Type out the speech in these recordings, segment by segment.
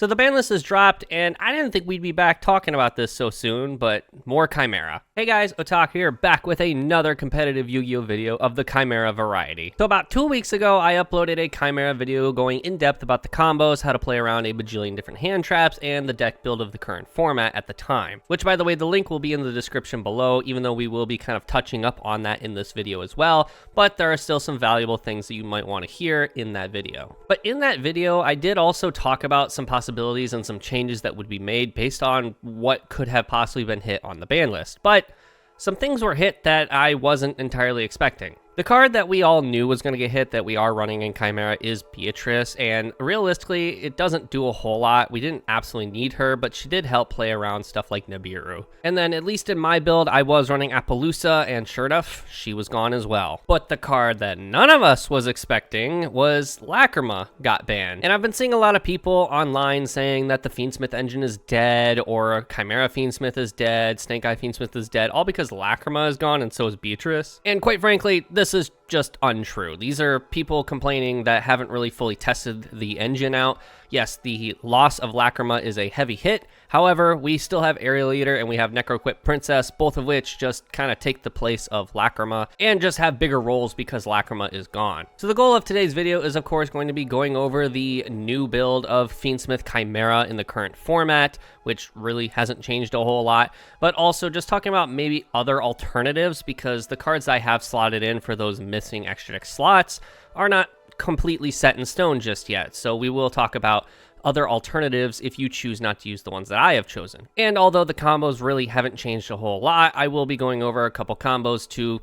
So the ban list is dropped, and I didn't think we'd be back talking about this so soon, but more Chimera. Hey guys, Otaku here, back with another competitive Yu-Gi-Oh video of the Chimera variety. So about 2 weeks ago, I uploaded a Chimera video going in depth about the combos, how to play around a bajillion different hand traps, and the deck build of the current format at the time. Which, by the way, the link will be in the description below, even though we will be kind of touching up on that in this video as well, but there are still some valuable things that you might want to hear in that video. But in that video, I did also talk about some possibilities and some changes that would be made based on what could have possibly been hit on the ban list. But some things were hit that I wasn't entirely expecting. The card that we all knew was going to get hit that we are running in Chimera is Beatrice, and realistically, it doesn't do a whole lot. We didn't absolutely need her, but she did help play around stuff like Nibiru. And then, at least in my build, I was running Appaloosa, and sure enough, she was gone as well. But the card that none of us was expecting was Lacrima got banned. And I've been seeing a lot of people online saying that the Fiendsmith engine is dead, or Chimera Fiendsmith is dead, Snake Eye Fiendsmith is dead, all because Lacrima is gone and so is Beatrice. And quite frankly, this is just untrue. These are people complaining that haven't really fully tested the engine out. Yes, the loss of Lacrima is a heavy hit. However, we still have Aerial Eater and we have Necroquip Princess, both of which just kind of take the place of Lacrima and just have bigger roles because Lacrima is gone. So the goal of today's video is, of course, going to be going over the new build of Fiendsmith Chimera in the current format, which really hasn't changed a whole lot, but also just talking about maybe other alternatives because the cards I have slotted in for those missing extra deck slots are not completely set in stone just yet. So we will talk about other alternatives if you choose not to use the ones that I have chosen. And although the combos really haven't changed a whole lot, I will be going over a couple combos to,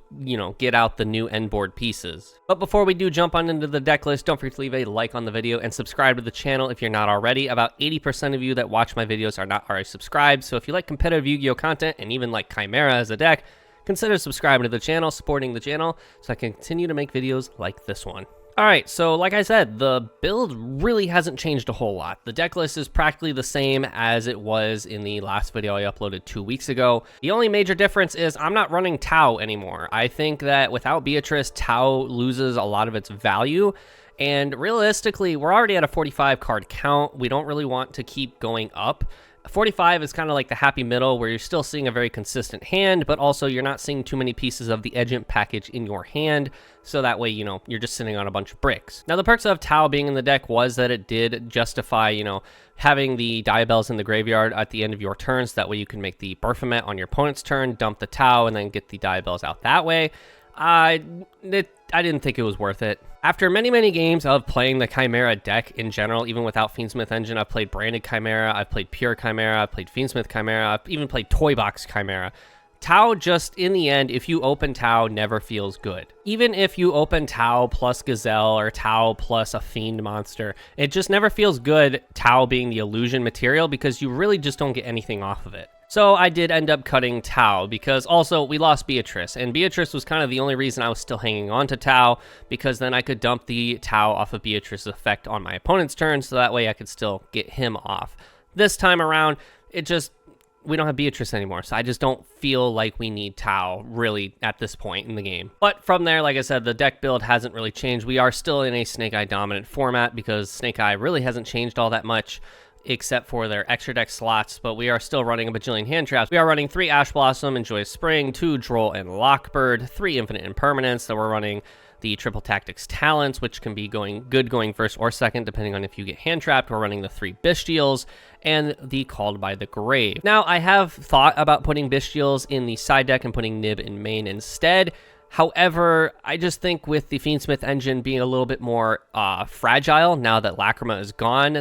get out the new end board pieces. But before we do jump on into the deck list, don't forget to leave a like on the video and subscribe to the channel if you're not already. About 80% of you that watch my videos are not already subscribed, so if you like competitive Yu-Gi-Oh content and even like Chimera as a deck, consider subscribing to the channel, supporting the channel, so I can continue to make videos like this one. Alright, so like I said, the build really hasn't changed a whole lot. The deck list is practically the same as it was in the last video I uploaded 2 weeks ago. The only major difference is I'm not running Tau anymore. I think that without Beatrice, Tau loses a lot of its value. And realistically, we're already at a 45 card count. We don't really want to keep going up. 45 is kind of like the happy middle where you're still seeing a very consistent hand, but also you're not seeing too many pieces of the agent package in your hand. So that way, you're just sitting on a bunch of bricks. Now, the perks of Tau being in the deck was that it did justify, having the Diabells in the graveyard at the end of your turns. That way you can make the Baphomet on your opponent's turn, dump the Tau, and then get the Diabells out that way. I didn't think it was worth it. After many, many games of playing the Chimera deck in general, even without Fiendsmith Engine, I've played Branded Chimera, I've played Pure Chimera, I've played Fiendsmith Chimera, I've even played Toy Box Chimera. Tau just, in the end, if you open Tau, never feels good. Even if you open Tau plus Gazelle or Tau plus a Fiend monster, it just never feels good, Tau being the illusion material, because you really just don't get anything off of it. So I did end up cutting Tau because also we lost Beatrice, and Beatrice was kind of the only reason I was still hanging on to Tau, because then I could dump the Tau off of Beatrice's effect on my opponent's turn, so that way I could still get him off. This time around, we don't have Beatrice anymore, so I just don't feel like we need Tau really at this point in the game. But from there, like I said, the deck build hasn't really changed. We are still in a Snake Eye dominant format because Snake Eye really hasn't changed all that much, except for their extra deck slots, but we are still running a bajillion hand traps. We are running 3 Ash Blossom and Joyous Spring, 2 Droll and Lockbird, 3 Infinite Impermanence, that we're running the Triple Tactics Talents, which can be going first or second, depending on if you get hand trapped. We're running the 3 Bestials and the Called by the Grave. Now, I have thought about putting Bestials in the side deck and putting Nib in main instead. However, I just think with the Fiendsmith engine being a little bit more fragile now that Lacrima is gone,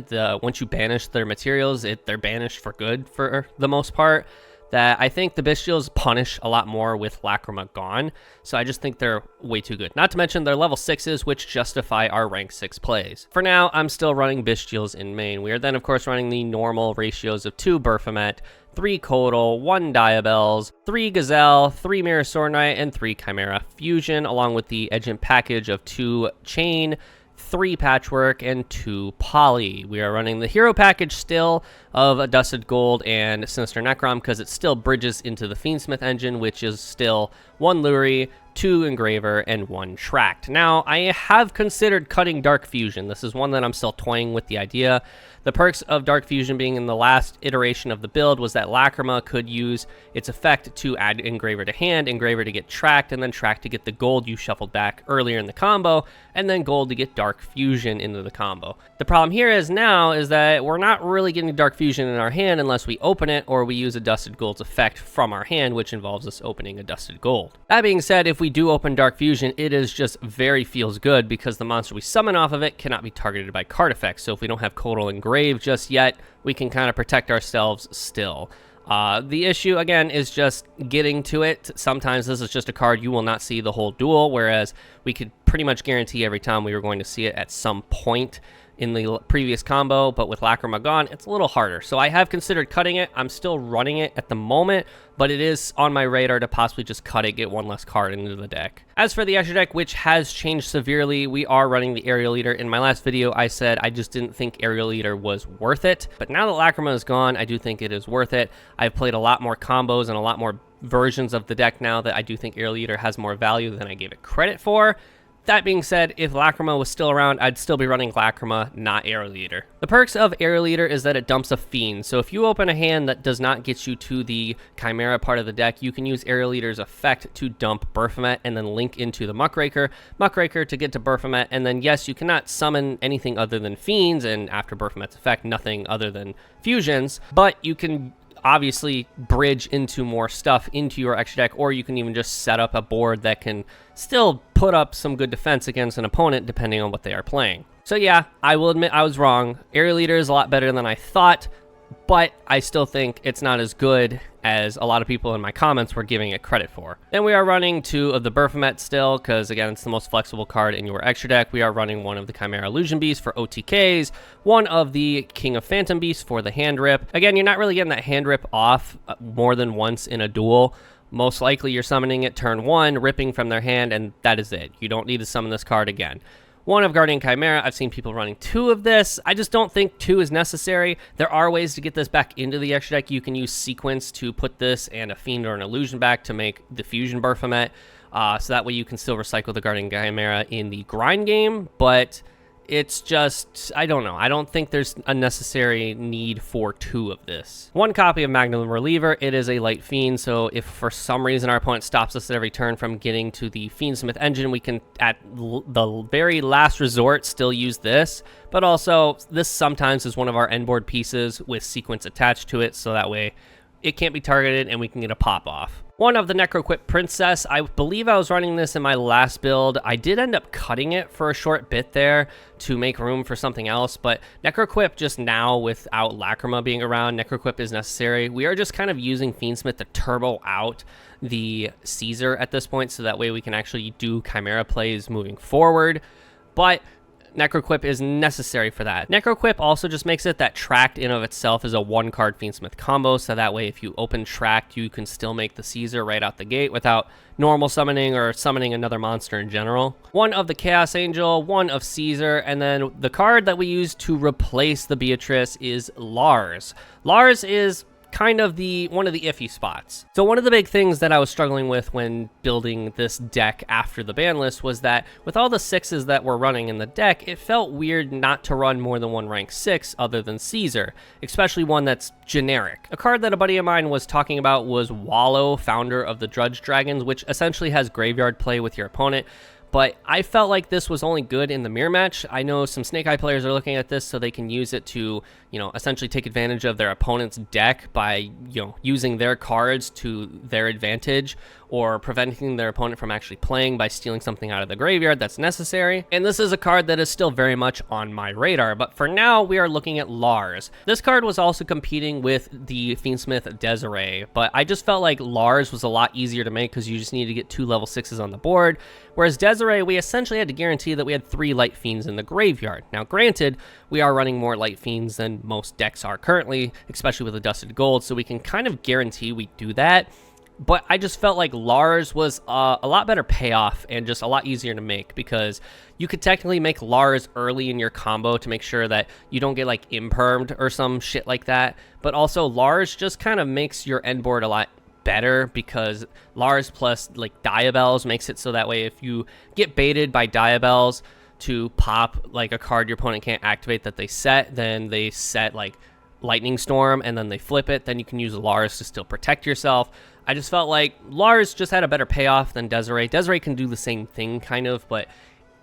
once you banish their materials, they're banished for good for the most part, that I think the Bestials punish a lot more with Lacrima gone. So I just think they're way too good. Not to mention they're level 6s, which justify our rank 6 plays. For now, I'm still running Bestials in main. We are then, of course, running the normal ratios of 2 Baphomet, 3 Codal, 1 Diabells, 3 Gazelle, 3 Mirror Sword Knight, and 3 Chimera Fusion, along with the Agent package of 2 Chain, 3 Patchwork, and 2 Poly. We are running the hero package still of a Dusted Gold and Sinister Necrom because it still bridges into the Fiendsmith engine, which is still 1 Luri, 2 Engraver, and 1 Tract. Now, I have considered cutting Dark Fusion. This is one that I'm still toying with the idea. The perks of Dark Fusion being in the last iteration of the build was that Lacrima could use its effect to add Engraver to hand, Engraver to get Tract, and then Tract to get the gold you shuffled back earlier in the combo, and then gold to get Dark Fusion into the combo. The problem here is that we're not really getting Dark Fusion in our hand unless we open it or we use a Dusted Gold's effect from our hand, which involves us opening a Dusted Gold. That being said, if we do open Dark Fusion, it is just very feels good because the monster we summon off of it cannot be targeted by card effects. So if we don't have Kotal Engrave just yet, we can kind of protect ourselves still. The issue, again, is just getting to it. Sometimes this is just a card you will not see the whole duel, whereas we could pretty much guarantee every time we were going to see it at some point in the previous combo, but with Lacrima gone, it's a little harder. So I have considered cutting it. I'm still running it at the moment, but it is on my radar to possibly just cut it, get one less card into the deck. As for the extra deck, which has changed severely, we are running the Aerial Eater. In my last video, I said I just didn't think Aerial Eater was worth it, but now that Lacrima is gone, I do think it is worth it. I've played a lot more combos and a lot more versions of the deck now that I do think Aerial Eater has more value than I gave it credit for. That being said, if Lacrima was still around, I'd still be running Lacrima, not Aerial Eater. The perks of Aerial Eater is that it dumps a Fiend. So if you open a hand that does not get you to the Chimera part of the deck, you can use Aerial Eater's effect to dump Baphomet and then link into the Muckraker to get to Baphomet. And then yes, you cannot summon anything other than Fiends, and after Baphomet's effect, nothing other than fusions, but you can obviously bridge into more stuff into your extra deck, or you can even just set up a board that can still put up some good defense against an opponent depending on what they are playing. So yeah, I will admit I was wrong. Aerial Eater is a lot better than I thought, but I still think it's not as good as a lot of people in my comments were giving it credit for. Then we are running 2 of the Baphomet still, because again, it's the most flexible card in your extra deck. We are running 1 of the Chimera Illusion Beasts for OTKs, 1 of the King of Phantom Beasts for the hand rip. Again, you're not really getting that hand rip off more than once in a duel. Most likely you're summoning it turn 1, ripping from their hand, and that is it. You don't need to summon this card again. 1 of Guardian Chimera. I've seen people running 2 of this. I just don't think 2 is necessary. There are ways to get this back into the extra deck. You can use Sequence to put this and a Fiend or an Illusion back to make the Fusion Baphomet. So that way you can still recycle the Guardian Chimera in the grind game, but it's just, I don't know. I don't think there's a necessary need for 2 of this. 1 copy of Magnum Reliever. It is a light Fiend, so if for some reason our opponent stops us at every turn from getting to the Fiendsmith engine, we can, at the very last resort, still use this. But also, this sometimes is one of our end board pieces with Sequence attached to it, so that way it can't be targeted and we can get a pop-off. 1 of the Necroquip Princess. I believe I was running this in my last build. I did end up cutting it for a short bit there to make room for something else, but Necroquip just now, without Lacrima being around, Necroquip is necessary. We are just kind of using Fiendsmith to turbo out the Caesar at this point, so that way we can actually do Chimera plays moving forward, but Necroquip is necessary for that. Necroquip also just makes it that Tract in of itself is a 1-card Fiendsmith combo, so that way if you open Tract, you can still make the Caesar right out the gate without normal summoning or summoning another monster in general. 1 of the Chaos Angel, 1 of Caesar, and then the card that we use to replace the Beatrice is Lars. Lars is kind of one of the iffy spots. So one of the big things that I was struggling with when building this deck after the ban list was that with all the 6s that we're running in the deck, it felt weird not to run more than 1 rank 6 other than Caesar, especially one that's generic. A card that a buddy of mine was talking about was Wallow, founder of the Drudge Dragons, which essentially has graveyard play with your opponent. But I felt like this was only good in the mirror match. I know some Snake Eye players are looking at this so they can use it to, essentially take advantage of their opponent's deck by, using their cards to their advantage, or preventing their opponent from actually playing by stealing something out of the graveyard that's necessary. And this is a card that is still very much on my radar, but for now we are looking at Lars. This card was also competing with the Fiendsmith Desiree, but I just felt like Lars was a lot easier to make because you just needed to get 2 level 6s on the board, whereas Desiree, we essentially had to guarantee that we had 3 light fiends in the graveyard. Now granted, we are running more light fiends than most decks are currently, especially with the Dusted Gold, so we can kind of guarantee we do that. But I just felt like Lars was a lot better payoff and just a lot easier to make, because you could technically make Lars early in your combo to make sure that you don't get like impermed or some shit like that. But also Lars just kind of makes your end board a lot better because Lars plus like Diabells makes it so that way if you get baited by Diabells to pop like a card your opponent can't activate that they set, then they set like Lightning Storm and then they flip it, then you can use Lars to still protect yourself. I just felt like Lars just had a better payoff than Desiree. Desiree can do the same thing kind of, but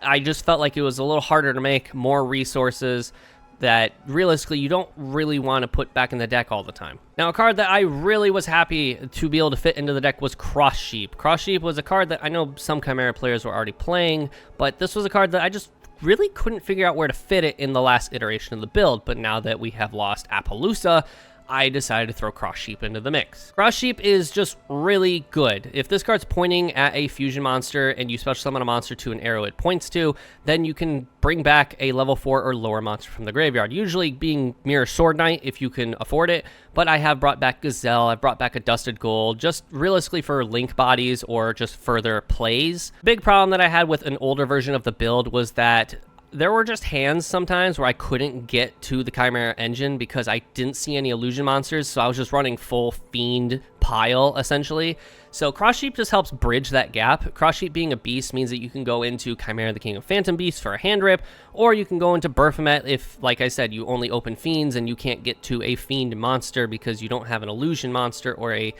I just felt like it was a little harder to make, more resources that realistically you don't really want to put back in the deck all the time. Now, a card that I really was happy to be able to fit into the deck was Cross Sheep. Cross Sheep was a card that I know some Chimera players were already playing, but this was a card that I just really couldn't figure out where to fit it in the last iteration of the build. But now that we have lost Appaloosa, I decided to throw Cross Sheep into the mix. Cross Sheep is just really good. If this card's pointing at a fusion monster and you special summon a monster to an arrow it points to, then you can bring back a level 4 or lower monster from the graveyard, usually being Mirror Sword Knight if you can afford it, but I have brought back Gazelle, I've brought back a Dusted Gold, just realistically for link bodies or just further plays. Big problem that I had with an older version of the build was that there were just hands sometimes where I couldn't get to the Chimera engine because I didn't see any illusion monsters, so I was just running full Fiend pile, essentially. So Cross Sheep just helps bridge that gap. Cross Sheep being a beast means that you can go into Chimera the King of Phantom Beasts for a hand rip, or you can go into Baphomet if, like I said, you only open Fiends and you can't get to a Fiend monster because you don't have an illusion monster or a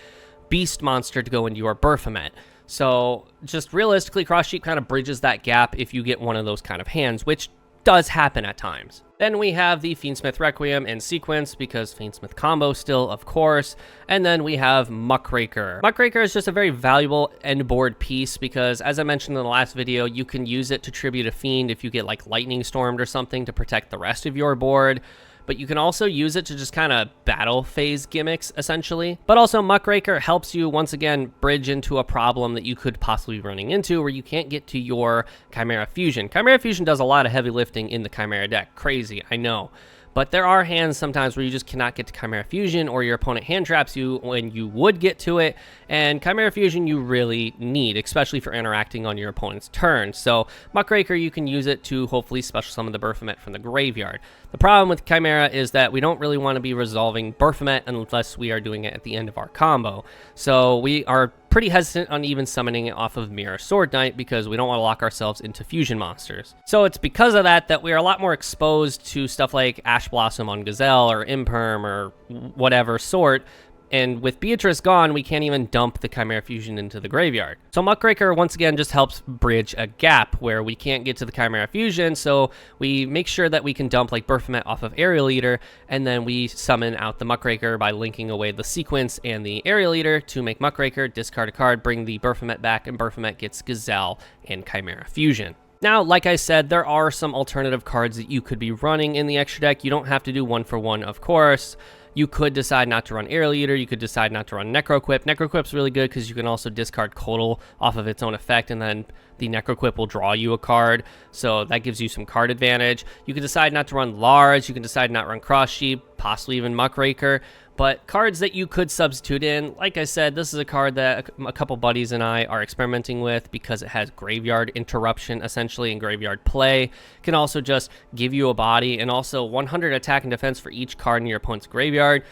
beast monster to go into your Baphomet. So just realistically, Cross Sheep kind of bridges that gap if you get one of those kind of hands, which does happen at times. Then we have the Fiendsmith Requiem and Sequence, because Fiendsmith combo still, of course. And then we have Muckraker. Muckraker is just a very valuable end board piece because, as I mentioned in the last video, you can use it to tribute a Fiend if you get like Lightning Stormed or something to protect the rest of your board. But you can also use it to just kind of battle phase gimmicks, essentially. But also, Muckraker helps you, once again, bridge into a problem that you could possibly be running into where you can't get to your Chimera Fusion. Chimera Fusion does a lot of heavy lifting in the Chimera deck. Crazy, I know. But there are hands sometimes where you just cannot get to Chimera Fusion, or your opponent hand traps you when you would get to it, and Chimera Fusion you really need, especially for interacting on your opponent's turn. So Muckraker, you can use it to hopefully special summon the Baphomet from the graveyard. The problem with Chimera is that we don't really want to be resolving Baphomet unless we are doing it at the end of our combo. So we are pretty hesitant on even summoning it off of Mirror Sword Knight because we don't want to lock ourselves into fusion monsters. So it's because of that that we are a lot more exposed to stuff like Ash Blossom on Gazelle or Imperm or whatever sort. And with Beatrice gone, we can't even dump the Chimera Fusion into the graveyard. So Muckraker, once again, just helps bridge a gap where we can't get to the Chimera Fusion, so we make sure that we can dump like Baphomet off of Aerial Eater, and then we summon out the Muckraker by linking away the Sequence and the Aerial Eater to make Muckraker, discard a card, bring the Baphomet back, and Baphomet gets Gazelle and Chimera Fusion. Now, like I said, there are some alternative cards that you could be running in the extra deck. You don't have to do one for one, of course. You could decide not to run Aerial Eater. You could decide not to run Necroquip. Necroquip's really good because you can also discard Codal off of its own effect, and then the Necroquip will draw you a card. So that gives you some card advantage. You can decide not to run Lars. You can decide not to run Cross Sheep, possibly even Muckraker. But cards that you could substitute in, like I said, this is a card that a couple buddies and I are experimenting with because it has graveyard interruption, essentially, and graveyard play. It can also just give you a body, and also 100 attack and defense for each card in your opponent's graveyard.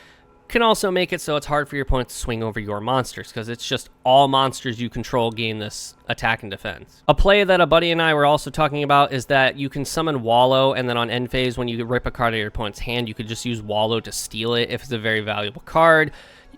Can also make it so it's hard for your opponent to swing over your monsters because it's just all monsters you control gain this attack and defense. A play that a buddy and I were also talking about is that you can summon Wallow, and then on end phase when you rip a card out of your opponent's hand, you could just use Wallow to steal it if it's a very valuable card.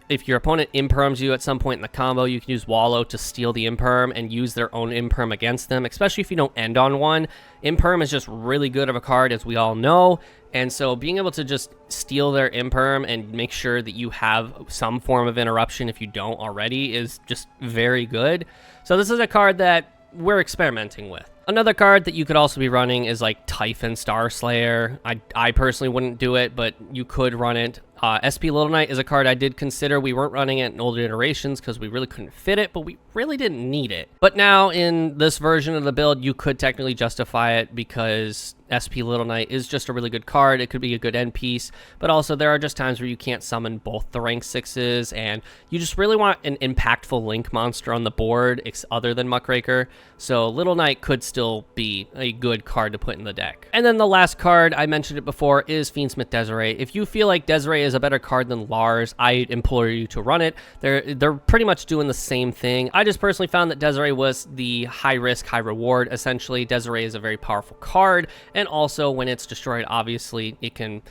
If your opponent imperms you at some point in the combo, you can use Wallow to steal the imperm and use their own imperm against them, especially if you don't end on one. Imperm is just really good of a card, as we all know, and so being able to just steal their imperm and make sure that you have some form of interruption if you don't already is just very good. So this is a card that we're experimenting with. Another card that you could also be running is like Typhon Starslayer. I personally wouldn't do it, but you could run it. SP Little Knight is a card I did consider. We weren't running it in older iterations because we really couldn't fit it, but we really didn't need it. But now in this version of the build, you could technically justify it because SP Little Knight is just a really good card. It could be a good end piece, but also there are just times where you can't summon both the rank 6s, and you just really want an impactful link monster on the board other than Muckraker. So Little Knight could still be a good card to put in the deck. And then the last card, I mentioned it before, is Fiendsmith Desiree. If you feel like Desiree is a better card than Lars, I implore you to run it. They're pretty much doing the same thing. I just personally found that Desiree was the high risk, high reward. Essentially, Desiree is a very powerful card, and also when it's destroyed, obviously it can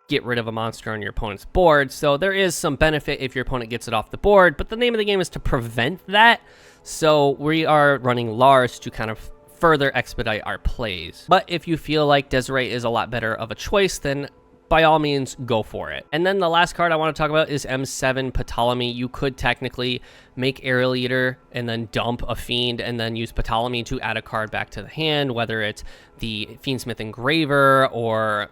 get rid of a monster on your opponent's board, so there is some benefit if your opponent gets it off the board, but the name of the game is to prevent that, so we are running Lars to kind of further expedite our plays. But if you feel like Desiree is a lot better of a choice, then by all means, go for it. And then the last card I want to talk about is M7 Ptolemy. You could technically make Aerial Eater and then dump a Fiend and then use Ptolemy to add a card back to the hand, whether it's the Fiendsmith Engraver or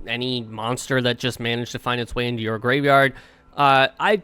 any monster that just managed to find its way into your graveyard. I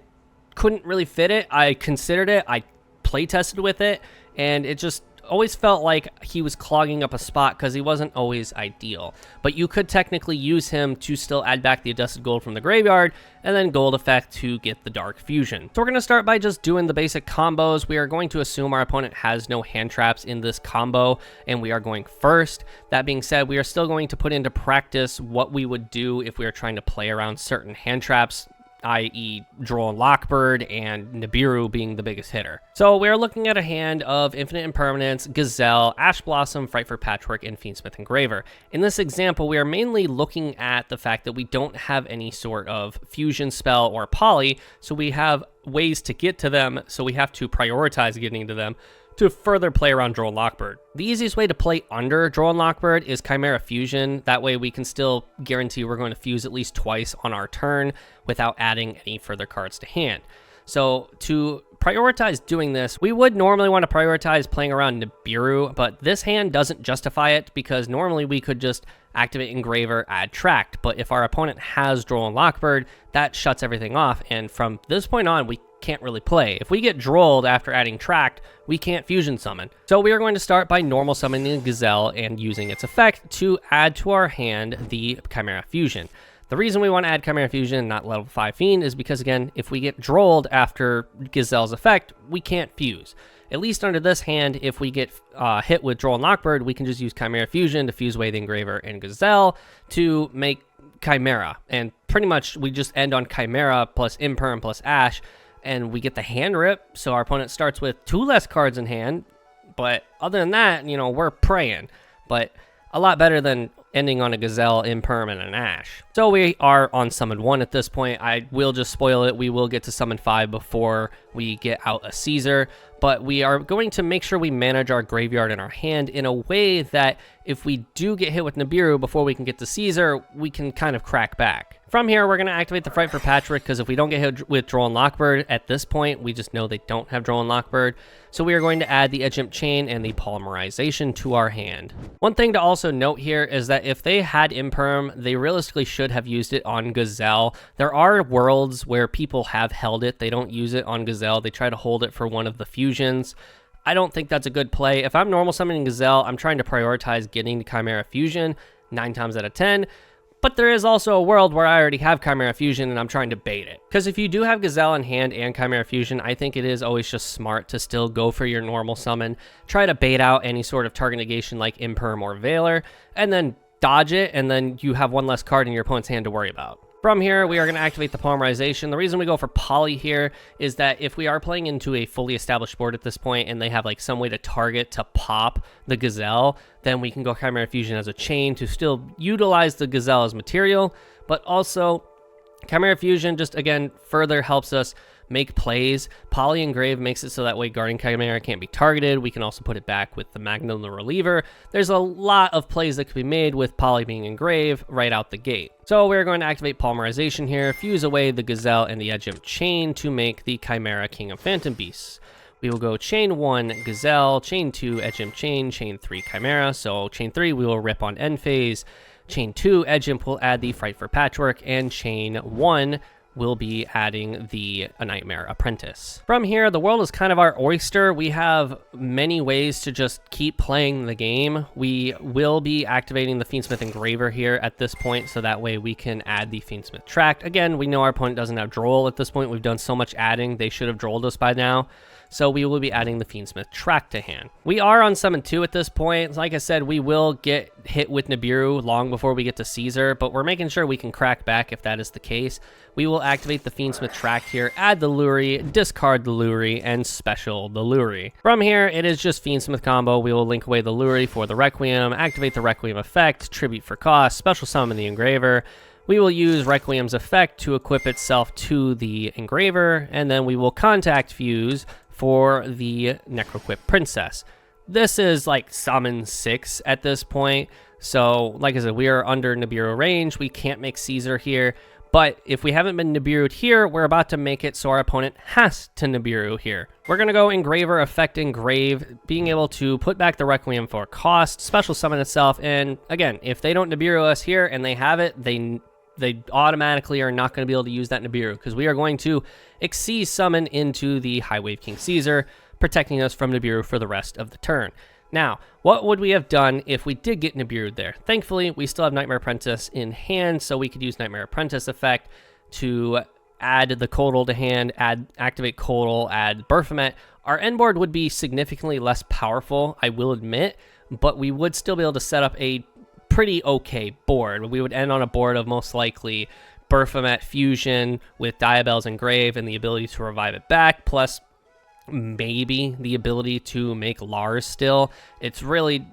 couldn't really fit it. I considered it. I play tested with it, and it just always felt like he was clogging up a spot because he wasn't always ideal. But you could technically use him to still add back the Adjusted Gold from the graveyard and then gold effect to get the Dark Fusion. So we're going to start by just doing the basic combos. We are going to assume our opponent has no hand traps in this combo, and we are going first. That being said, we are still going to put into practice what we would do if we are trying to play around certain hand traps, i.e. Droll and Lockbird and Nibiru being the biggest hitter. So we're looking at a hand of Infinite Impermanence, Gazelle, Ash Blossom, Fright for Patchwork, and Fiendsmith Engraver. In this example, we are mainly looking at the fact that we don't have any sort of fusion spell or poly, so we have ways to get to them, so we have to prioritize getting to them to further play around Droll and Lockbird. The easiest way to play under Droll and Lockbird is Chimera Fusion. That way we can still guarantee we're going to fuse at least twice on our turn without adding any further cards to hand. So to prioritize doing this, we would normally want to prioritize playing around Nibiru, but this hand doesn't justify it because normally we could just activate Engraver, add Tract, but if our opponent has Droll and Lockbird, that shuts everything off, and from this point on, we can't really play. If we get drolled after adding Tract, we can't fusion summon. So we are going to start by normal summoning the Gazelle and using its effect to add to our hand the Chimera Fusion. The reason we want to add Chimera Fusion, not level 5 Fiend, is because, again, if we get drolled after Gazelle's effect, we can't fuse. At least under this hand, if we get hit with Droll and Lockbird, we can just use Chimera Fusion to fuse away the Engraver and Gazelle to make Chimera. And pretty much we just end on Chimera plus Imperm plus Ash, and we get the hand rip, so our opponent starts with 2 less cards in hand. But other than that, you know, we're praying. But a lot better than ending on a Gazelle, Imperm, and an Ash. So we are on Summon 1 at this point. I will just spoil it. We will get to Summon 5 before we get out a Caesar. But we are going to make sure we manage our graveyard in our hand in a way that if we do get hit with Nibiru before we can get to Caesar, we can kind of crack back. From here, we're going to activate the Fright for Patchwork, because if we don't get hit with Droll and Lockbird at this point, we just know they don't have Droll and Lockbird. So we are going to add the Edgemp Chain and the Polymerization to our hand. One thing to also note here is that if they had Imperm, they realistically should have used it on Gazelle. There are worlds where people have held it. They don't use it on Gazelle. They try to hold it for one of the fusions. I don't think that's a good play. If I'm normal summoning Gazelle, I'm trying to prioritize getting the Chimera Fusion 9 times out of 10. But there is also a world where I already have Chimera Fusion and I'm trying to bait it. Because if you do have Gazelle in hand and Chimera Fusion, I think it is always just smart to still go for your normal summon, try to bait out any sort of target negation like Imperm or Veiler, and then dodge it, and then you have 1 less card in your opponent's hand to worry about. From here, we are going to activate the Polymerization. The reason we go for Poly here is that if we are playing into a fully established board at this point and they have like some way to target to pop the Gazelle, then we can go Chimera Fusion as a chain to still utilize the Gazelle as material, but also Chimera Fusion just, again, further helps us make plays. Poly Engrave makes it so that way Guardian Chimera can't be targeted. We can also put it back with the Magnum the Reliever. There's a lot of plays that could be made with Poly being Engrave right out the gate. So we're going to activate Polymerization here, fuse away the Gazelle and the Edgemp Chain to make the Chimera King of Phantom Beasts. We will go chain 1 Gazelle, chain 2 Edgemp Chain, chain 3 Chimera. So chain 3 we will rip on end phase. Chain 2 Edgemp will add the Fright for Patchwork, and chain 1 we'll be adding the Nightmare Apprentice. From here, the world is kind of our oyster. We have many ways to just keep playing the game. We will be activating the Fiendsmith Engraver here at this point, so that way we can add the Fiendsmith Tract. Again, we know our opponent doesn't have Droll at this point. We've done so much adding, they should have Drolled us by now. So we will be adding the Fiendsmith Tract to hand. We are on Summon 2 at this point. Like I said, we will get hit with Nibiru long before we get to Caesar, but we're making sure we can crack back if that is the case. We will activate the Fiendsmith Tract here, add the Luri, discard the Luri, and special the Luri. From here, it is just Fiendsmith combo. We will link away the Luri for the Requiem, activate the Requiem effect, tribute for cost, special summon the Engraver. We will use Requiem's effect to equip itself to the Engraver, and then we will contact Fuse for the Necroquip Princess. This is like summon 6 at this point, so like I said, we are under Nibiru range. We can't make Caesar here, but if we haven't been Nibiru'd here, we're about to make it so our opponent has to Nibiru here. We're going to go Engraver, effect Engrave, being able to put back the Requiem for cost, special summon itself, and again, if they don't Nibiru us here and they have it, they automatically are not going to be able to use that Nibiru, because we are going to Xyz summon into the High Wave King Caesar, protecting us from Nibiru for the rest of the turn. Now, what would we have done if we did get Nibiru'd there? Thankfully, we still have Nightmare Apprentice in hand, so we could use Nightmare Apprentice effect to add the Codal to hand, activate Codal, add Baphomet. Our end board would be significantly less powerful, I will admit, but we would still be able to set up a pretty okay board. We would end on a board of most likely Baphomet Fusion with Diabelle's Engrave and the ability to revive it back, plus maybe the ability to make Lars still. It's really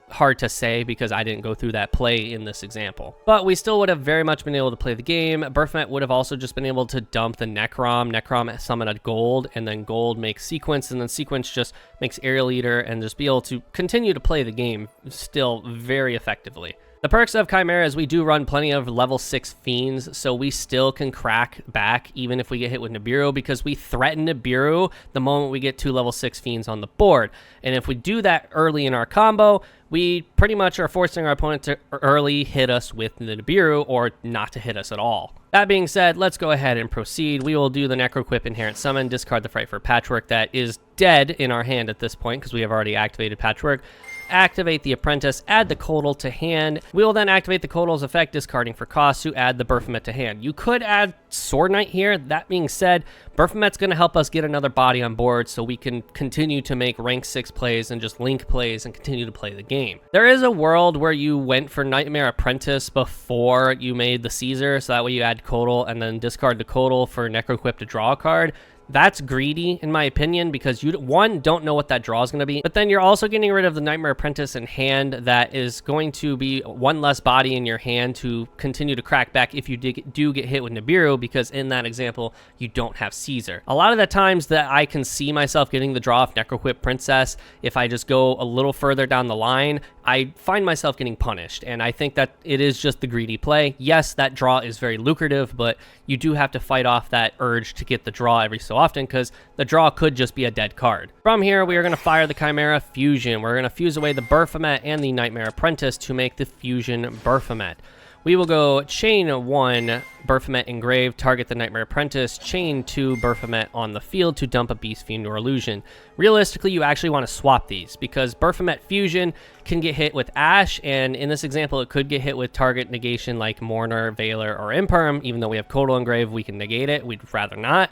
hard to say because I didn't go through that play in this example. But we still would have very much been able to play the game. Baphomet would have also just been able to dump the Necrom. Necrom summon a gold, and then gold makes Sequence, and then Sequence just makes Aerial Eater, and just be able to continue to play the game still very effectively. The perks of Chimera is we do run plenty of level 6 Fiends, so we still can crack back even if we get hit with Nibiru, because we threaten Nibiru the moment we get 2 level 6 Fiends on the board. And if we do that early in our combo, we pretty much are forcing our opponent to early hit us with the Nibiru, or not to hit us at all. That being said, let's go ahead and proceed. We will do the Necroquip Inherent Summon, discard the Frightful Patchwork that is dead in our hand at this point because we have already activated Patchwork. Activate the Apprentice, add the Codal to hand. We will then activate the Codal's effect, discarding for cost, to add the Baphomet to hand. You could add Sword Knight here. That being said, Baphomet's going to help us get another body on board so we can continue to make rank 6 plays and just link plays and continue to play the game. There is a world where you went for Nightmare Apprentice before you made the Caesar, so that way you add Codal and then discard the Codal for Necroquip to draw a card. That's greedy, in my opinion, because you, one, don't know what that draw is going to be, but then you're also getting rid of the Nightmare Apprentice in hand that is going to be one less body in your hand to continue to crack back if you do get hit with Nibiru, because in that example, you don't have Caesar. A lot of the times that I can see myself getting the draw of Necroquip Princess, if I just go a little further down the line, I find myself getting punished, and I think that it is just the greedy play. Yes, that draw is very lucrative, but you do have to fight off that urge to get the draw every so often, because the draw could just be a dead card. From here, we are going to fire the Chimera Fusion. We're going to fuse away the Baphomet and the Nightmare Apprentice to make the Fusion Baphomet. We will go chain 1 Baphomet Engrave, target the Nightmare Apprentice, chain 2 Baphomet on the field to dump a Beast Fiend or Illusion. Realistically, you actually want to swap these, because Baphomet Fusion can get hit with Ash, and in this example, it could get hit with target negation like Mourner, Veiler, or Imperm. Even though we have Codal Engrave, we can negate it. We'd rather not.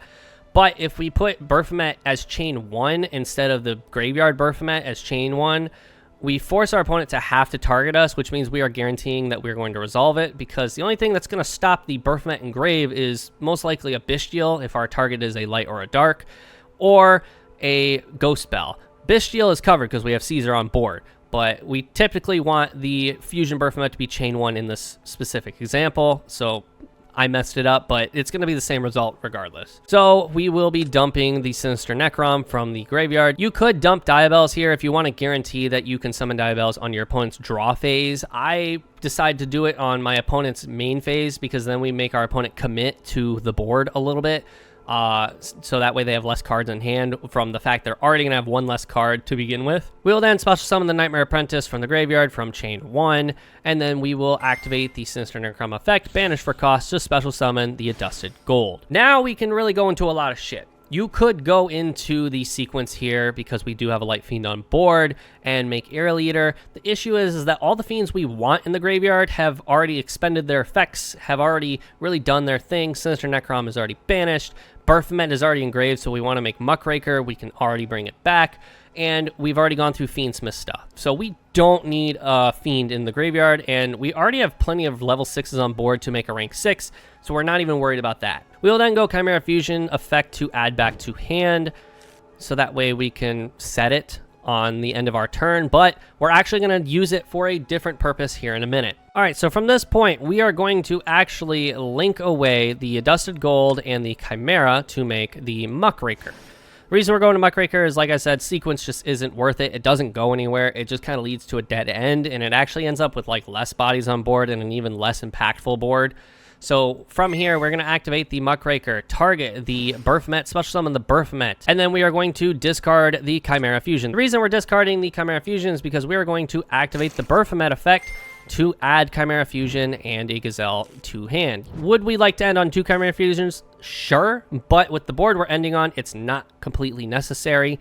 But if we put Baphomet as chain 1 instead of the Graveyard Baphomet as chain 1, we force our opponent to have to target us, which means we are guaranteeing that we're going to resolve it, because the only thing that's going to stop the Baphomet Engrave is most likely a Bestial if our target is a light or a dark, or a Ghost Bell. Bestial is covered because we have Caesar on board, but we typically want the Fusion Baphomet to be chain 1 in this specific example, so I messed it up, but it's going to be the same result regardless. So we will be dumping the Sinister Necrom from the graveyard. You could dump Diabelle's here if you want to guarantee that you can summon Diabelle's on your opponent's draw phase. I decide to do it on my opponent's main phase because then we make our opponent commit to the board a little bit. so that way they have less cards in hand from the fact they're already going to have one less card to begin with. We'll then special summon the Nightmare Apprentice from the graveyard from chain 1, and then we will activate the Sinister Necrom effect, banish for cost, to special summon the Adusted Gold. Now we can really go into a lot of shit. You could go into the sequence here because we do have a Light Fiend on board and make Aerial Eater. The issue is that all the fiends we want in the graveyard have already expended their effects, have already really done their thing. Sinister Necrom is already banished. Baphomet is already engraved, so we want to make Muckraker. We can already bring it back. And we've already gone through Fiendsmith stuff. So we don't need a Fiend in the graveyard, and we already have plenty of level 6s on board to make a rank 6, so we're not even worried about that. We'll then go Chimera Fusion effect to add back to hand, so that way we can set it on the end of our turn, but we're actually going to use it for a different purpose here in a minute. All right, so from this point, we are going to actually link away the Adusted Gold and the Chimera to make the Muckraker. The reason we're going to Muckraker is, like I said, sequence just isn't worth it. It doesn't go anywhere. It just kind of leads to a dead end, and it actually ends up with like less bodies on board and an even less impactful board. So from here, we're going to activate the Muckraker, target the Baphomet, special summon the Baphomet, and then we are going to discard the Chimera Fusion. The reason we're discarding the Chimera Fusion is because we are going to activate the Baphomet effect to add Chimera Fusion and a Gazelle to hand. Would we like to end on 2 Chimera Fusions? Sure, but with the board we're ending on, it's not completely necessary,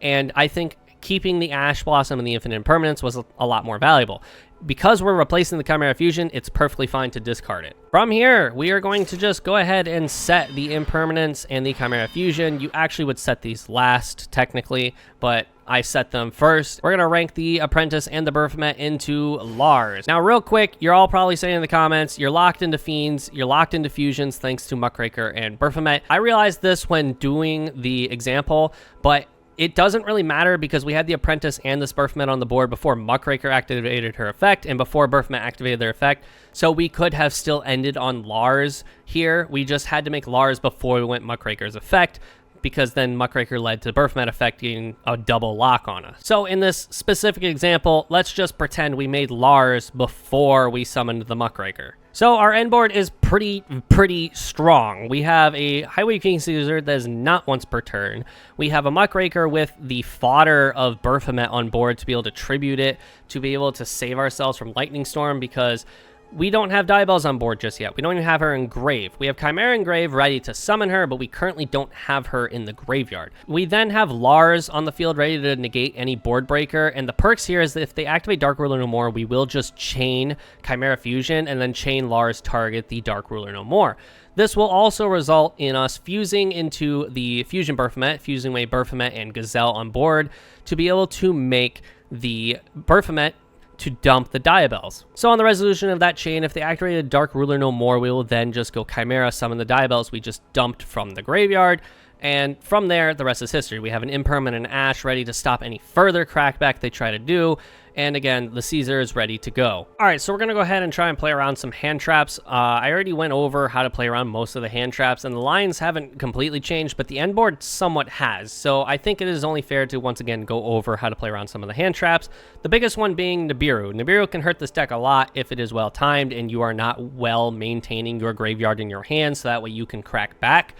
and I think keeping the Ash Blossom and the Infinite Impermanence was a lot more valuable. Because we're replacing the Chimera Fusion, it's perfectly fine to discard it. From here, we are going to just go ahead and set the Impermanence and the Chimera Fusion. You actually would set these last, technically, but I set them first. We're going to rank the Apprentice and the Baphomet into Lars. Now, real quick, you're all probably saying in the comments, you're locked into Fiends, you're locked into Fusions thanks to Muckraker and Baphomet. I realized this when doing the example, but it doesn't really matter because we had the Apprentice and this Baphomet on the board before Muckraker activated her effect and before Baphomet activated their effect. So we could have still ended on Lars here. We just had to make Lars before we went Muckraker's effect, because then Muckraker led to Baphomet affecting a double lock on us. So in this specific example, let's just pretend we made Lars before we summoned the Muckraker. So our end board is pretty strong. We have a Highway King Caesar that is not once per turn. We have a Muckraker with the fodder of Baphomet on board to be able to tribute it, to be able to save ourselves from Lightning Storm, because we don't have Diabells on board just yet. We don't even have her engraved. We have Chimera engraved ready to summon her, but we currently don't have her in the graveyard. We then have Lars on the field ready to negate any board breaker, and the perks here is that if they activate Dark Ruler No More, we will just chain Chimera Fusion and then chain Lars target the Dark Ruler No More. This will also result in us fusing into the Fusion Baphomet, fusing away Baphomet and Gazelle on board to be able to make the Baphomet to dump the Diabells. So on the resolution of that chain, if they activated Dark Ruler No More, we will then just go Chimera, summon the Diabells we just dumped from the graveyard, and from there, the rest is history. We have an Impermanent Ash ready to stop any further crackback they try to do, and again, the Caesar is ready to go. All right, so we're gonna go ahead and try and play around some hand traps. I already went over how to play around most of the hand traps, and the lines haven't completely changed, but the end board somewhat has. So I think it is only fair to once again go over how to play around some of the hand traps. The biggest one being Nibiru. Nibiru can hurt this deck a lot if it is well timed and you are not well maintaining your graveyard in your hand, so that way you can crack back.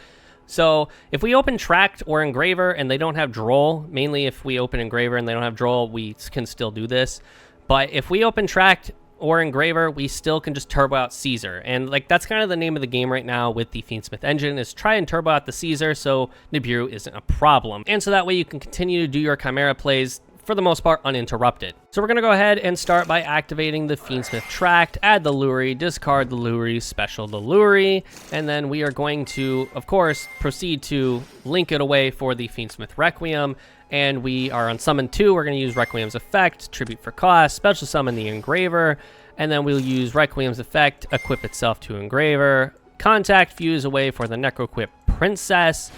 So if we open Tract or Engraver and they don't have Droll, mainly if we open Engraver and they don't have Droll, we can still do this. But if we open Tract or Engraver, we still can just turbo out Caesar. And like that's kind of the name of the game right now with the Fiendsmith engine, is try and turbo out the Caesar so Nibiru isn't a problem. And so that way you can continue to do your Chimera plays for the most part uninterrupted. So we're going to go ahead and start by activating the Fiendsmith Tract, add the Luri, discard the Luri, special the Luri, and then we are going to, of course, proceed to link it away for the Fiendsmith Requiem, and we are on summon 2, we're going to use Requiem's effect, tribute for cost, special summon the Engraver, and then we'll use Requiem's effect, equip itself to Engraver, contact fuse away for the Necroquip Princess,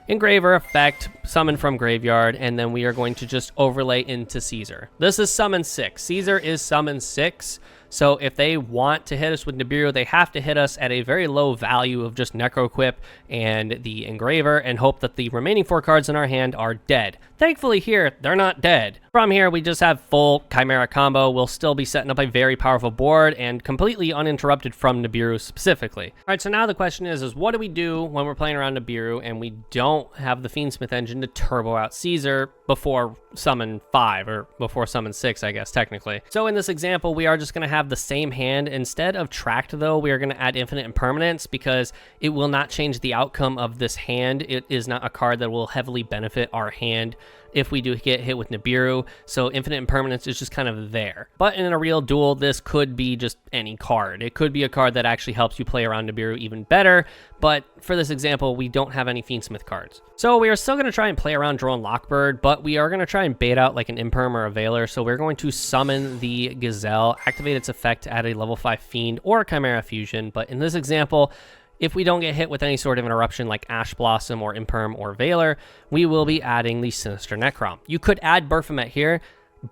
Engraver effect, summon from graveyard, and then we are going to just overlay into Caesar. This is summon 6. Caesar is summon 6, So if they want to hit us with Nibiru, they have to hit us at a very low value of just Necroquip and the Engraver and hope that the remaining 4 cards in our hand are dead. Thankfully here, they're not dead. From here, we just have full Chimera combo. We'll still be setting up a very powerful board and completely uninterrupted from Nibiru specifically. All right, so now the question is what do we do when we're playing around Nibiru and we don't have the Fiendsmith engine to turbo out Caesar before summon 5, or before summon 6, I guess, technically. So in this example, we are just going to have the same hand. Instead of Tracked, though, we are going to add Infinite Impermanence because it will not change the outcome of this hand. It is not a card that will heavily benefit our hand if we do get hit with Nibiru, so Infinite Impermanence is just kind of there. But in a real duel, this could be just any card. It could be a card that actually helps you play around Nibiru even better, but for this example, we don't have any Fiendsmith cards. So we are still going to try and play around Drone Lockbird, but we are going to try and bait out like an Imperm or a Veiler, so we're going to summon the Gazelle, activate its effect at a level 5 Fiend or Chimera Fusion, but in this example, if we don't get hit with any sort of interruption like Ash Blossom or Imperm or Veiler, we will be adding the Sinister Necrom. You could add Baphomet here,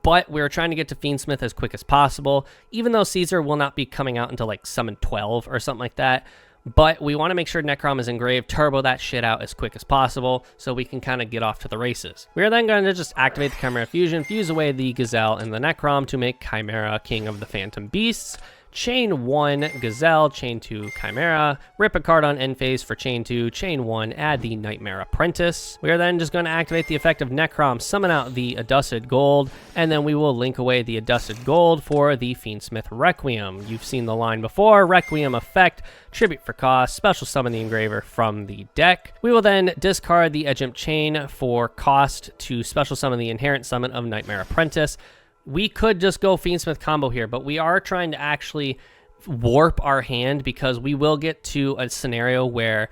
but we're trying to get to Fiendsmith as quick as possible, even though Caesar will not be coming out until like Summon 12 or something like that. But we want to make sure Necrom is engraved, turbo that shit out as quick as possible so we can kind of get off to the races. We are then going to just activate the Chimera Fusion, fuse away the Gazelle and the Necrom to make Chimera King of the Phantom Beasts. Chain 1 Gazelle, chain 2 Chimera, rip a card on end phase for chain 2, chain 1, add the Nightmare Apprentice. We are then just going to activate the effect of Necrom, summon out the Adusted Gold, and then we will link away the Adusted Gold for the Fiendsmith Requiem. You've seen the line before, Requiem effect, tribute for cost, special summon the Engraver from the deck. We will then discard the Edgemp Chain for cost to special summon the Inherent Summon of Nightmare Apprentice. We could just go Fiendsmith combo here, but we are trying to actually warp our hand because we will get to a scenario where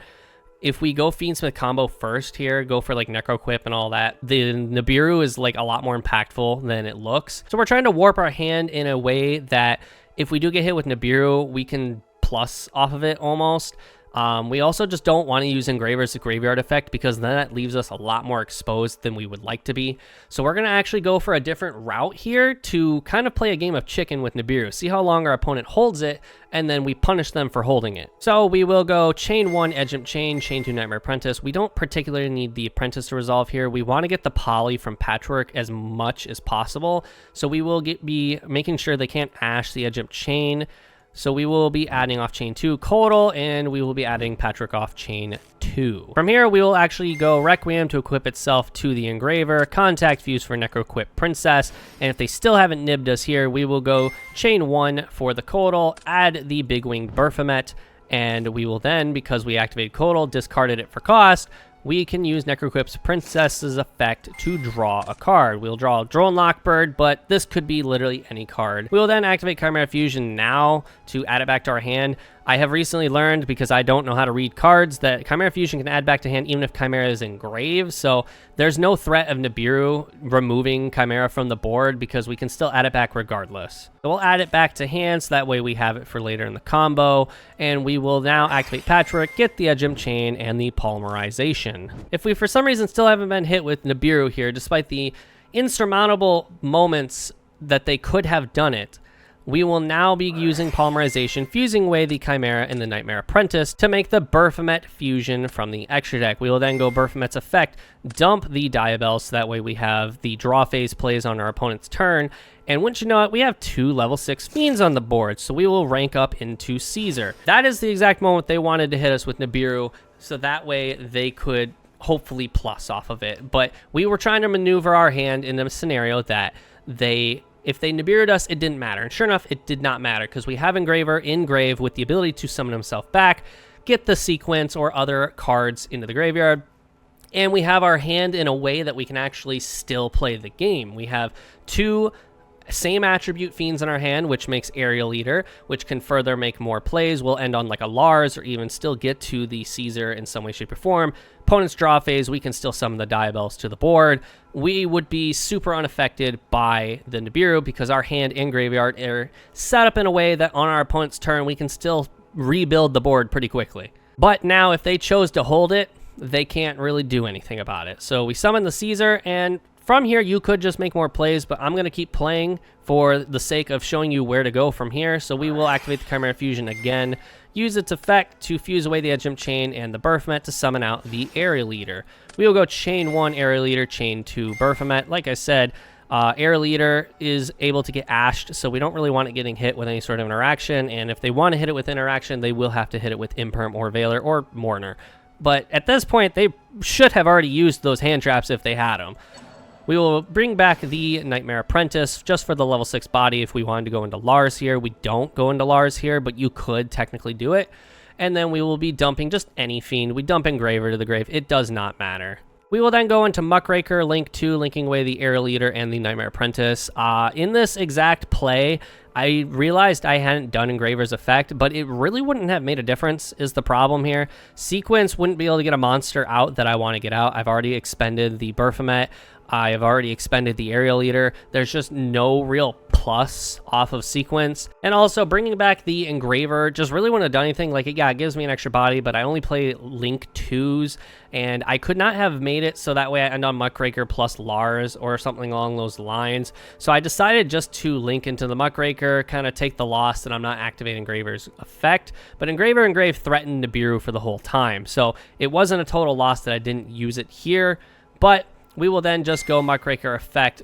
if we go Fiendsmith combo first here, go for like Necroquip and all that, the Nibiru is like a lot more impactful than it looks. So we're trying to warp our hand in a way that if we do get hit with Nibiru, we can plus off of it almost. We also just don't want to use Engraver's Graveyard effect because then that leaves us a lot more exposed than we would like to be. So we're going to actually go for a different route here to kind of play a game of chicken with Nibiru. See how long our opponent holds it, and then we punish them for holding it. So we will go chain 1 Edgemp Chain, chain 2 Nightmare Apprentice. We don't particularly need the Apprentice to resolve here. We want to get the poly from Patchwork as much as possible. So we will be making sure they can't Ash the Edgemp Chain. So we will be adding off chain 2 Codal, and we will be adding Patchwork off chain 2. From here, we will actually go Requiem to equip itself to the Engraver, Contact Fuse for Necroquip Princess, and if they still haven't nibbed us here, we will go chain 1 for the Codal, add the Big Winged Baphomet, and we will then, because we activated Codal, discarded it for cost, we can use Necroquip's Princess's effect to draw a card. We'll draw Drone Lockbird, but this could be literally any card. We will then activate Chimera Fusion now to add it back to our hand. I have recently learned, because I don't know how to read cards, that Chimera Fusion can add back to hand even if Chimera is engraved, so there's no threat of Nibiru removing Chimera from the board because we can still add it back regardless. So we'll add it back to hand so that way we have it for later in the combo, and we will now activate Patchwork, get the Edgemp Chain, and the Polymerization. If we for some reason still haven't been hit with Nibiru here, despite the insurmountable moments that they could have done it, we will now be using Polymerization, fusing away the Chimera and the Nightmare Apprentice to make the Baphomet fusion from the extra deck. We will then go Baphomet's effect, dump the Diabell, so that way we have the draw phase plays on our opponent's turn. And wouldn't you know it, we have 2 level 6 Fiends on the board, so we will rank up into Caesar. That is the exact moment they wanted to hit us with Nibiru, so that way they could hopefully plus off of it. But we were trying to maneuver our hand in a scenario that if they Nibiru'd us, it didn't matter. And sure enough, it did not matter because we have Engraver in grave with the ability to summon himself back, get the sequence or other cards into the graveyard, and we have our hand in a way that we can actually still play the game. We have 2 same attribute Fiends in our hand, which makes Aerial Eater, which can further make more plays. We'll end on like a Lars or even still get to the Caesar in some way, shape, or form. Opponent's draw phase, we can still summon the Diabells to the board. We would be super unaffected by the Nibiru because our hand and graveyard are set up in a way that on our opponent's turn, we can still rebuild the board pretty quickly. But now if they chose to hold it, they can't really do anything about it. So we summon the Caesar, and From here, you could just make more plays, but I'm going to keep playing for the sake of showing you where to go from here. So we will activate the Chimera Fusion again, use its effect to fuse away the Edgemp Chain and the Baphomet to summon out the Aerial Eater. We will go chain 1 Aerial Eater, chain 2 Baphomet. Like I said, Aerial Eater is able to get ashed, so we don't really want it getting hit with any sort of interaction, and if they want to hit it with interaction, they will have to hit it with Imperm or Veiler or Mourner. But at this point, they should have already used those hand traps if they had them. We will bring back the Nightmare Apprentice just for the level 6 body if we wanted to go into Lars here. We don't go into Lars here, but you could technically do it. And then we will be dumping just any Fiend. We dump Engraver to the grave. It does not matter. We will then go into Muckraker, Link 2, linking away the Aerial Eater and the Nightmare Apprentice. In this exact play, I realized I hadn't done Engraver's effect, but it really wouldn't have made a difference is the problem here. Sequence wouldn't be able to get a monster out that I want to get out. I've already expended the Baphomet. I have already expended the Aerial Eater. There's just no real plus off of Sequence. And also bringing back the Engraver just really wouldn't have done anything. Like, yeah, it gives me an extra body, but I only play Link 2s, and I could not have made it so that way I end on Muckraker plus Lars or something along those lines. So I decided just to link into the Muckraker, kind of take the loss that I'm not activating Engraver's effect. But Engraver and Engrave threatened Nibiru for the whole time. So it wasn't a total loss that I didn't use it here, but we will then just go Muckraker effect,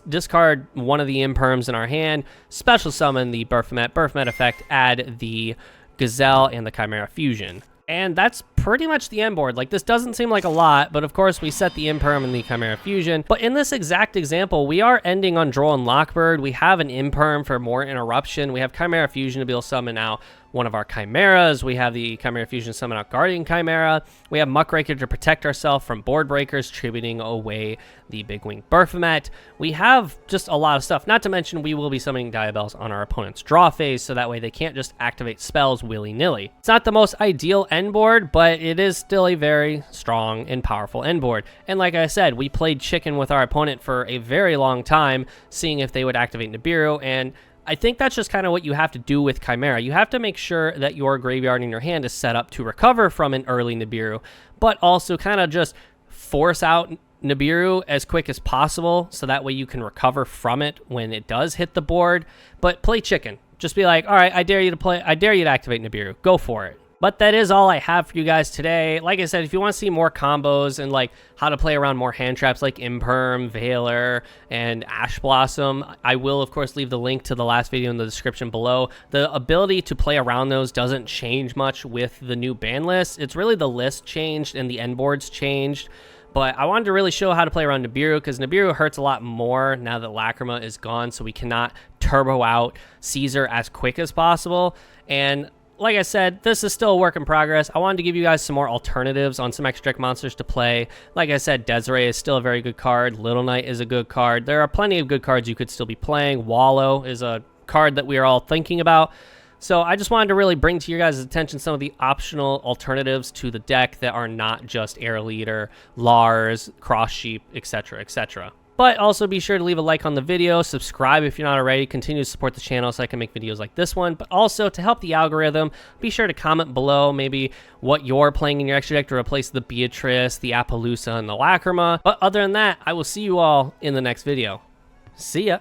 discard one of the Imperms in our hand, special summon the Baphomet effect, add the Gazelle and the Chimera Fusion. And that's pretty much the end board. Like, this doesn't seem like a lot, but of course we set the Imperm and the Chimera Fusion. But in this exact example, we are ending on Droll and Lockbird. We have an Imperm for more interruption. We have Chimera Fusion to be able to summon out one of our Chimeras. We have the Chimera Fusion summon out Guardian Chimera. We have Muckraker to protect ourselves from board breakers, tributing away the Big Wing Baphomet. We have just a lot of stuff. Not to mention, we will be summoning Diabells on our opponent's draw phase, so that way they can't just activate spells willy-nilly. It's not the most ideal end board, but it is still a very strong and powerful end board. And like I said, we played chicken with our opponent for a very long time, seeing if they would activate Nibiru, and I think that's just kind of what you have to do with Chimera. You have to make sure that your graveyard in your hand is set up to recover from an early Nibiru, but also kind of just force out Nibiru as quick as possible, so that way you can recover from it when it does hit the board. But play chicken. Just be like, all right, I dare you to activate Nibiru. Go for it. But that is all I have for you guys today. Like I said, if you want to see more combos and like how to play around more hand traps like Imperm, Veiler, and Ash Blossom, I will of course leave the link to the last video in the description below. The ability to play around those doesn't change much with the new ban list. It's really the list changed and the end boards changed. But I wanted to really show how to play around Nibiru, because Nibiru hurts a lot more now that Lacrima is gone, so we cannot turbo out Caesar as quick as possible. And like I said, this is still a work in progress. I wanted to give you guys some more alternatives on some extra deck monsters to play. Like I said, Desiree is still a very good card. Little Knight is a good card. There are plenty of good cards you could still be playing. Wallow is a card that we are all thinking about. So I just wanted to really bring to your guys' attention some of the optional alternatives to the deck that are not just Aerial Eater, Lars, Cross Sheep, etc., etc. But also be sure to leave a like on the video, subscribe if you're not already, continue to support the channel so I can make videos like this one. But also, to help the algorithm, be sure to comment below maybe what you're playing in your extra deck to replace the Beatrice, the Appaloosa, and the Lacrima. But other than that, I will see you all in the next video. See ya!